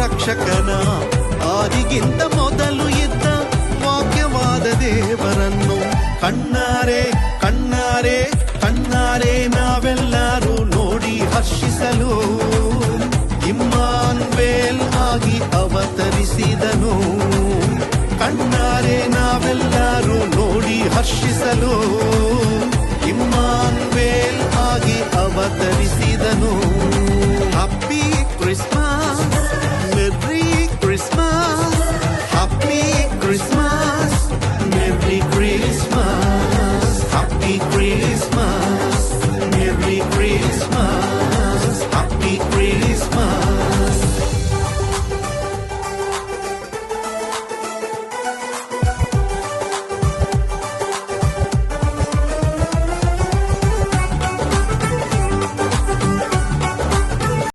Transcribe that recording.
ರಕ್ಷಕನ ಆದಿಗಿಂತ ಮೊದಲು ಇದ್ದ ವಾಕ್ಯವಾದ ದೇವರನ್ನು ಕಣ್ಣಾರೆ ಕಣ್ಣಾರೆ ಕಣ್ಣಾರೆ ನಾವೆಲ್ಲರೂ ನೋಡಿ ಹರ್ಷಿಸಲು ಇಮ್ಮಾನುವೇಲ್ ಆಗಿ ಅವತರಿಸಿದನು. ಕಣ್ಣಾರೆ ನಾವೆಲ್ಲರೂ ನೋಡಿ ಹರ್ಷಿಸಲು ಇಮ್ಮಾನುವೇಲ್ ಆಗಿ ಅವತರಿಸಿದನು.